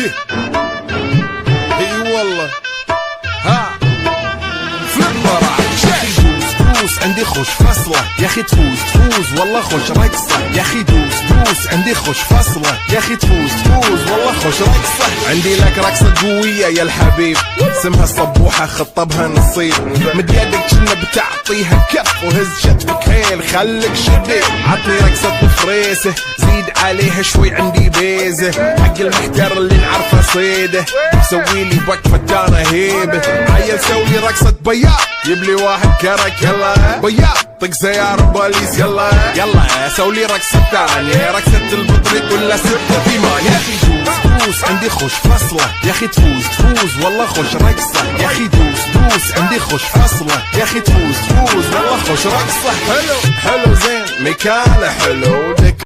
اي والله ها فليبر دوس عندي خوش فصلة يا اخي تفوز والله خوش رقصة يا اخي دوس عندي خوش فصلة يا اخي تفوز والله خوش رقصة. عندي لك رقصة قوية يا الحبيب اسمها الصبوحة خطبها نصيب مد يدك كنا بتعطيها كف وهز شتفك هيل خليك شديد عطني رقصة فريسة زيد عليها شوي عندي بيزة حق المحتر اللي نعرفه صيده سويلي وقفة انا هيبة عيل سوي رقصة بياض جيب لي واحد كرك يلا بياض طق سيارة بوليس يلا سولي رقصة ثانية رقصة البطريق ولا ستة في مال يا اخي دوس عندي خوش فصلة يا اخي تفوز والله خوش رقصة يا اخي دوس عندي خوش فصلة يا اخي تفوز والله خوش رقصة. حلو زين مكانه حلو